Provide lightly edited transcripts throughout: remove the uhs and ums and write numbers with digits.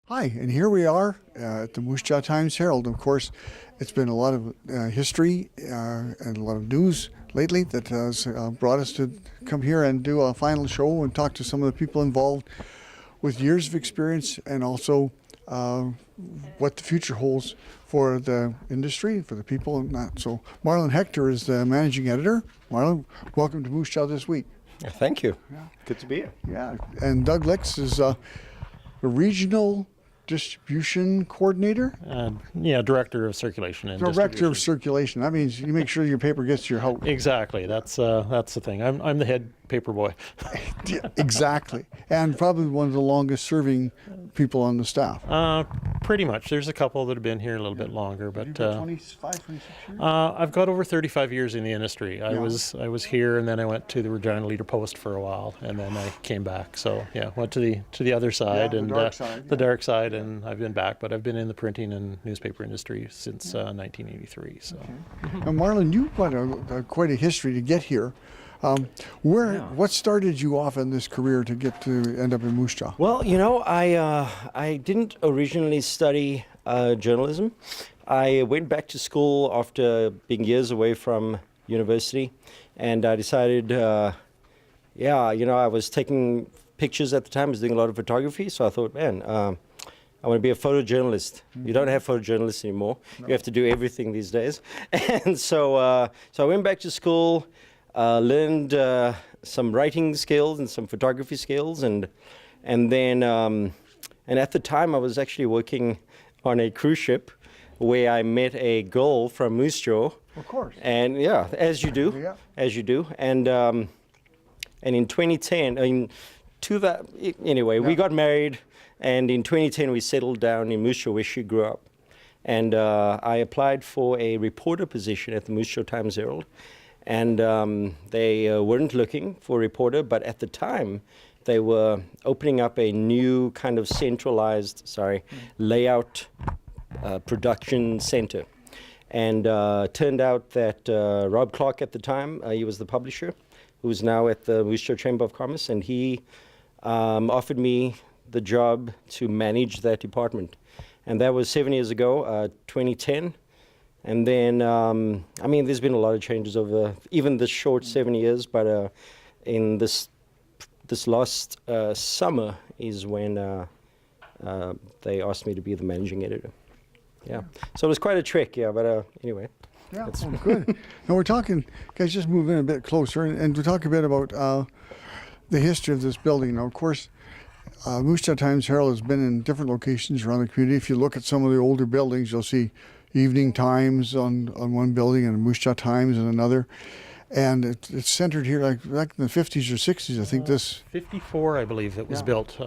Hi, and here we are at the Moose Jaw Times-Herald. Of course, it's been a lot of history and a lot of news lately that has brought us to come here and do a final show and talk to some of the people involved with years of experience and also what the future holds for the industry, for the people and that. So Marlon Hector is the managing editor. Marlon, welcome to Moose Jaw this week. Thank you. Yeah. Good to be here. Yeah, and Doug Licks is the regional distribution coordinator? Director of circulation and Director of circulation. That means you make sure your paper gets to your house. Exactly. That's the thing. I'm the head paper boy. Exactly. And probably one of the longest serving people on the staff. Pretty much. There's a couple that have been here a little bit longer, but 25, 26 years? I've got over 35 years in the industry. I was here, and then I went to the Regina Leader Post for a while, and then I came back. So went to the other side and the dark side, and I've been back. But I've been in the printing and newspaper industry since 1983. So, Now, Marlon, you've got quite a history to get here. What started you off in this career to get to end up in Moose Jaw? Well, I didn't originally study journalism. I went back to school after being years away from university, and I decided, I was taking pictures at the time. I was doing a lot of photography, so I thought, man, I want to be a photojournalist. You don't have photojournalists anymore. No. You have to do everything these days. And so I went back to school. Learned some writing skills and some photography skills, and then at the time I was actually working on a cruise ship where I met a girl from Moose Jaw. Of course. And as you do, and in 2010, we got married, and in 2010 we settled down in Moose Jaw where she grew up, and I applied for a reporter position at the Moose Jaw Times-Herald. And they weren't looking for a reporter, but at the time, they were opening up a new kind of centralized, layout production center. And turned out that Rob Clark at the time, he was the publisher, who's now at the Moose Jaw Chamber of Commerce, and he offered me the job to manage that department. And that was 7 years ago, 2010. And then, there's been a lot of changes over even this short 7 years, but in this last summer is when they asked me to be the managing editor. Yeah. So it was quite a trek, but anyway. Yeah, good. Now we're talking, guys, just move in a bit closer and to talk a bit about the history of this building. Now, of course, Moose Jaw Times-Herald has been in different locations around the community. If you look at some of the older buildings, you'll see Evening Times on one building and Moose Jaw Times on another. And it's centered here like in the 50s or 60s, I think this. 54, I believe it was built.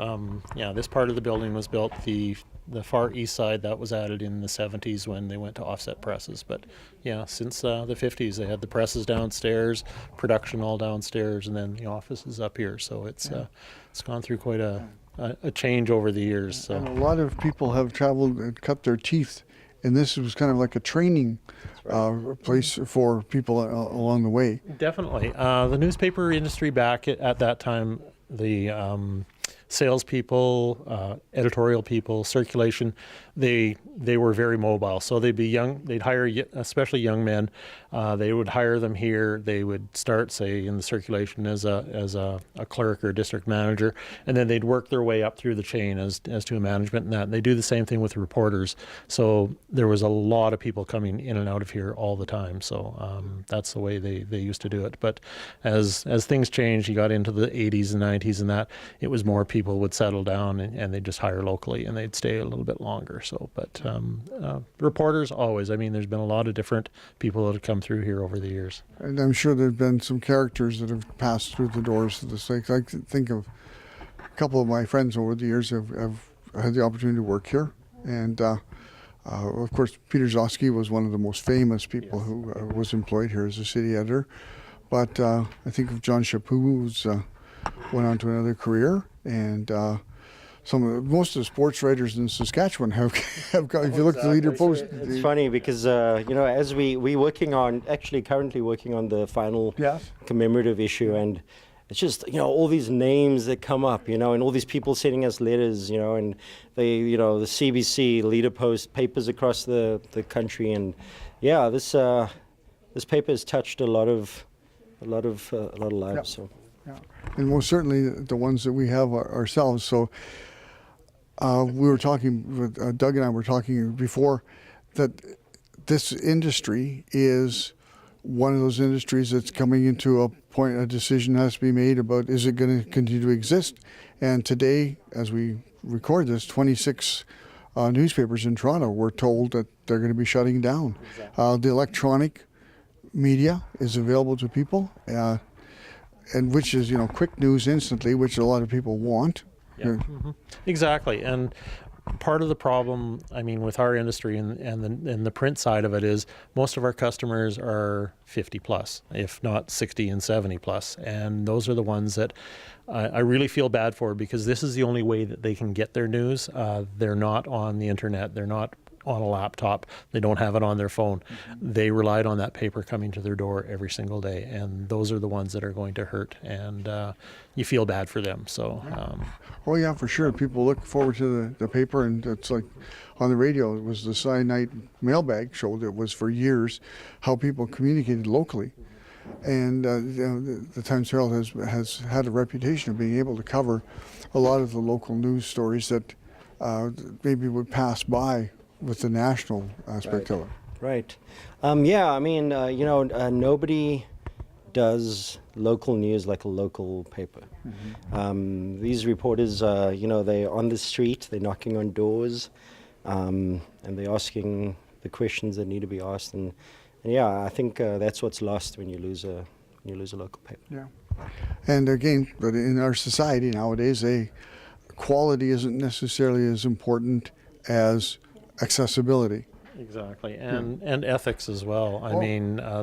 This part of the building was built. The far east side, that was added in the 70s when they went to offset presses. But since the 50s, they had the presses downstairs, production all downstairs, and then the office is up here. So it's gone through quite a change over the years. So. And a lot of people have traveled and cut their teeth. And this was kind of like a training place for people along the way. Definitely. The newspaper industry back at that time, the salespeople, editorial people, circulation, they were very mobile. So they'd be young, they'd hire especially young men. They would hire them here. They would start, say, in the circulation as a clerk or district manager, and then they'd work their way up through the chain as to a management and that. And they do the same thing with reporters. So there was a lot of people coming in and out of here all the time. So that's the way they used to do it. But as things changed, you got into the 80s and 90s and that, it was more people would settle down and they'd just hire locally and they'd stay a little bit longer. So, but reporters always, there's been a lot of different people that have come through here over the years. And I'm sure there've been some characters that have passed through the doors of this place. I think of a couple of my friends over the years have had the opportunity to work here. And of course, Peter Zosky was one of the most famous people who was employed here as a city editor. But I think of John Chaput, who's went on to another career, and most of the sports writers in Saskatchewan have got, if you look at the Leader Post. It's funny because, as we're currently working on the final commemorative issue, it's just, all these names that come up, and all these people sending us letters, and the CBC leader post papers across the country, and this paper has touched a lot of lives. Yep. So. Yeah. And most certainly the ones that we have ourselves. So we were talking with Doug and I were talking before that this industry is one of those industries that's coming into a decision has to be made about, is it going to continue to exist? And today, as we record this, 26 newspapers in Toronto were told that they're going to be shutting down. Exactly. The electronic media is available to people, and which is, quick news instantly, which a lot of people want. Yeah. Mm-hmm. Exactly. And part of the problem, with our industry and the print side of it is most of our customers are 50 plus, if not 60 and 70 plus. And those are the ones that I really feel bad for, because this is the only way that they can get their news. They're not on the internet. They're not on a laptop. They don't have it on their phone. Mm-hmm. They relied on that paper coming to their door every single day. And those are the ones that are going to hurt. And you feel bad for them. So. Oh yeah, for sure. People look forward to the paper, and it's like on the radio, it was the Sunday night mailbag show that was for years how people communicated locally. And the Times-Herald has had a reputation of being able to cover a lot of the local news stories that maybe would pass by with the national aspect of it. Right. Nobody does local news like a local paper. Mm-hmm. These reporters, they're on the street, they're knocking on doors, and they're asking the questions that need to be asked. And I think that's what's lost when you lose a local paper. Yeah. And again, but in our society nowadays, quality isn't necessarily as important as accessibility. Exactly, and ethics as well.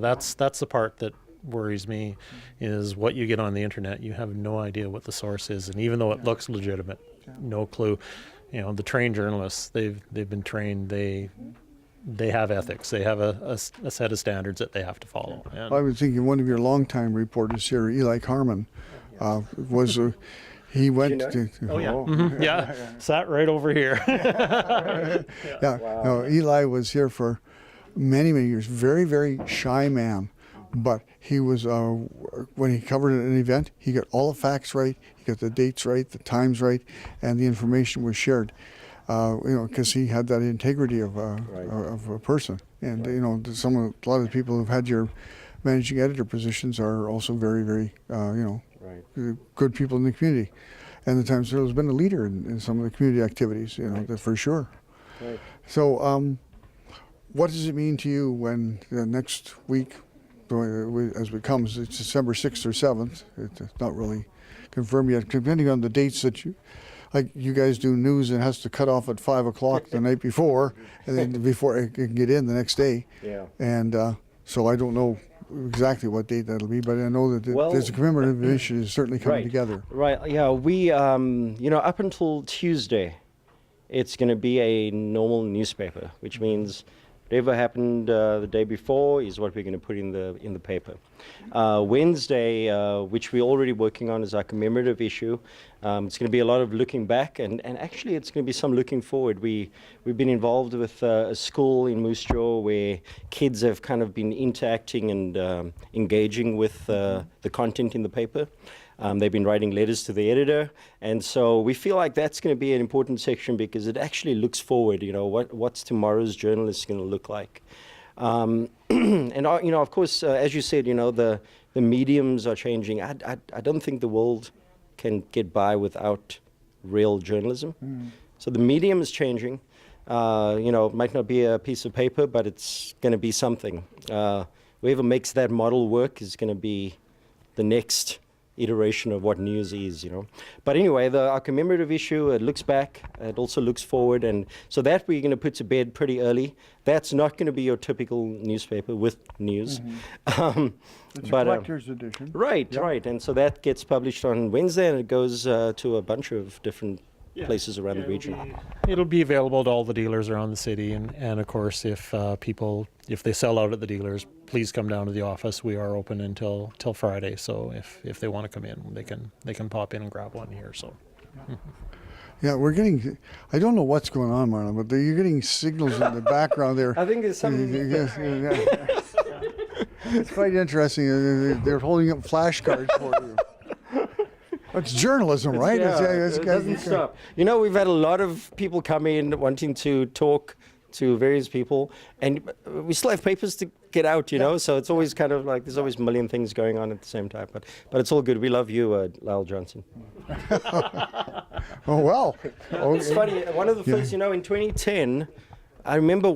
That's the part that worries me, is what you get on the internet. You have no idea what the source is, and even though it looks legitimate, no clue. The trained journalists, they've been trained. They have ethics. They have a set of standards that they have to follow. And I was thinking one of your longtime reporters here, Eli Carman, was. He went to. Oh yeah, mm-hmm. Yeah, sat right over here. Yeah, wow. No, Eli was here for many years. Very, very shy man, but he was when he covered an event, he got all the facts right, he got the dates right, the times right, and the information was shared. Because he had that integrity of a person, and a lot of the people who've had your managing editor positions are also very, very good people in the community, and the Times-Herald has been a leader in some of the community activities, for sure. Right. So, what does it mean to you when next week, as it comes, it's December 6th or 7th? It's not really confirmed yet, depending on the dates that you guys do news, and it has to cut off at 5 o'clock the night before, and then before it can get in the next day. Yeah. And so I don't know exactly what date that'll be, but I know that there's a commemorative initiative certainly coming together. Right. Yeah. We, up until Tuesday, it's going to be a normal newspaper, which means whatever happened the day before is what we're going to put in the paper. Wednesday, which we're already working on, is our commemorative issue. It's going to be a lot of looking back, and actually it's going to be some looking forward. We've been involved with a school in Moose Jaw where kids have kind of been interacting and engaging with the content in the paper. They've been writing letters to the editor, and so we feel like that's going to be an important section because it actually looks forward. What's tomorrow's journalist going to look like? And of course, as you said, the mediums are changing. I don't think the world can get by without real journalism. Mm. So the medium is changing. It might not be a piece of paper, but it's going to be something. Whoever makes that model work is going to be the next iteration of what news is, But anyway, our commemorative issue, it looks back, it also looks forward, and so that we're going to put to bed pretty early. That's not going to be your typical newspaper with news. Mm-hmm. It's a collector's edition. Right, yep. Right. And so that gets published on Wednesday, and it goes to a bunch of different places around the region. It'll be available to all the dealers around the city, and of course, if they sell out at the dealers, please come down to the office. We are open until Friday, so if they want to come in, they can pop in and grab one here. So. Yeah, we're getting. I don't know what's going on, Marlon, but you're getting signals in the background there. I think there's something. It's quite interesting. They're holding up flashcards for you. It's journalism, right? It doesn't stop. You know, we've had a lot of people come in wanting to talk to various people, and we still have papers to get out, you know, so it's always kind of like there's always a million things going on at the same time, but it's all good. We love you, Lyle Johnson. Oh, well. It's funny, one of the first, you know, in 2010, I remember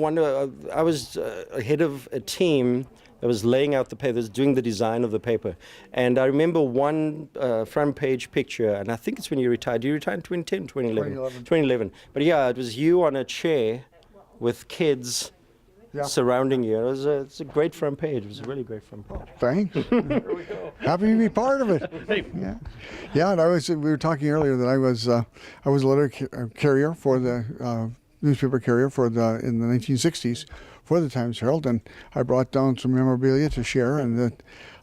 I was head of a team that was laying out the paper, that was doing the design of the paper. And I remember one front page picture, and I think it's when you retired. Did you retire in 2010, 2011? 2011. But yeah, it was you on a chair with kids surrounding you. It's a great front page. It was a really great front page. Thanks. There we go. Happy to be part of it. Hey. Yeah. And we were talking earlier that I was a letter carrier for the newspaper carrier in the 1960s for the Times-Herald, and I brought down some memorabilia to share, and that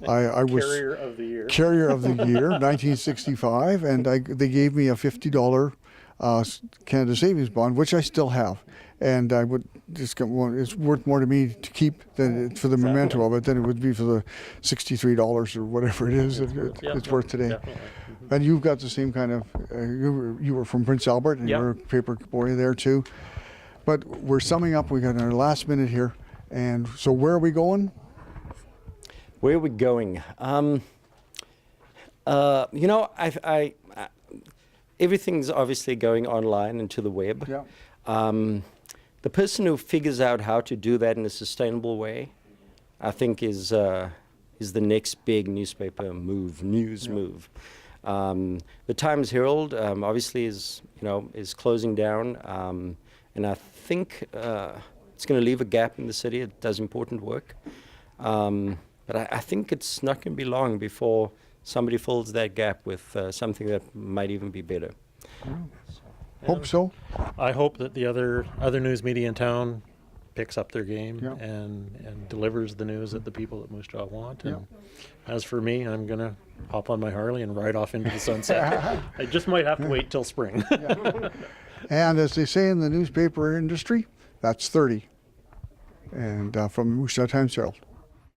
I was Carrier of the Year. Carrier of the Year, 1965, and they gave me a $50 Canada Savings Bond, which I still have. And I would just it's worth more to me to keep for the memento of it than it would be for the $63 or whatever it is it's worth today. Definitely. And you've got the same kind of you were from Prince Albert, and you were a paper boy there too. But we're summing up. We got our last minute here, and so where are we going? Where are we going? You know, everything's obviously going online and to the web. Yeah. The person who figures out how to do that in a sustainable way, I think, is the next big newspaper move. The Times-Herald obviously is closing down, and I think it's going to leave a gap in the city. It does important work, but I think it's not going to be long before somebody fills that gap with something that might even be better. Hope so. I hope that the other news media in town picks up their game Yeah. and delivers the news that the people at Moose Jaw want. And as for me, I'm going to hop on my Harley and ride off into the sunset. I just might have to wait till spring. And as they say in the newspaper industry, that's 30. And from Moose Jaw Times-Herald.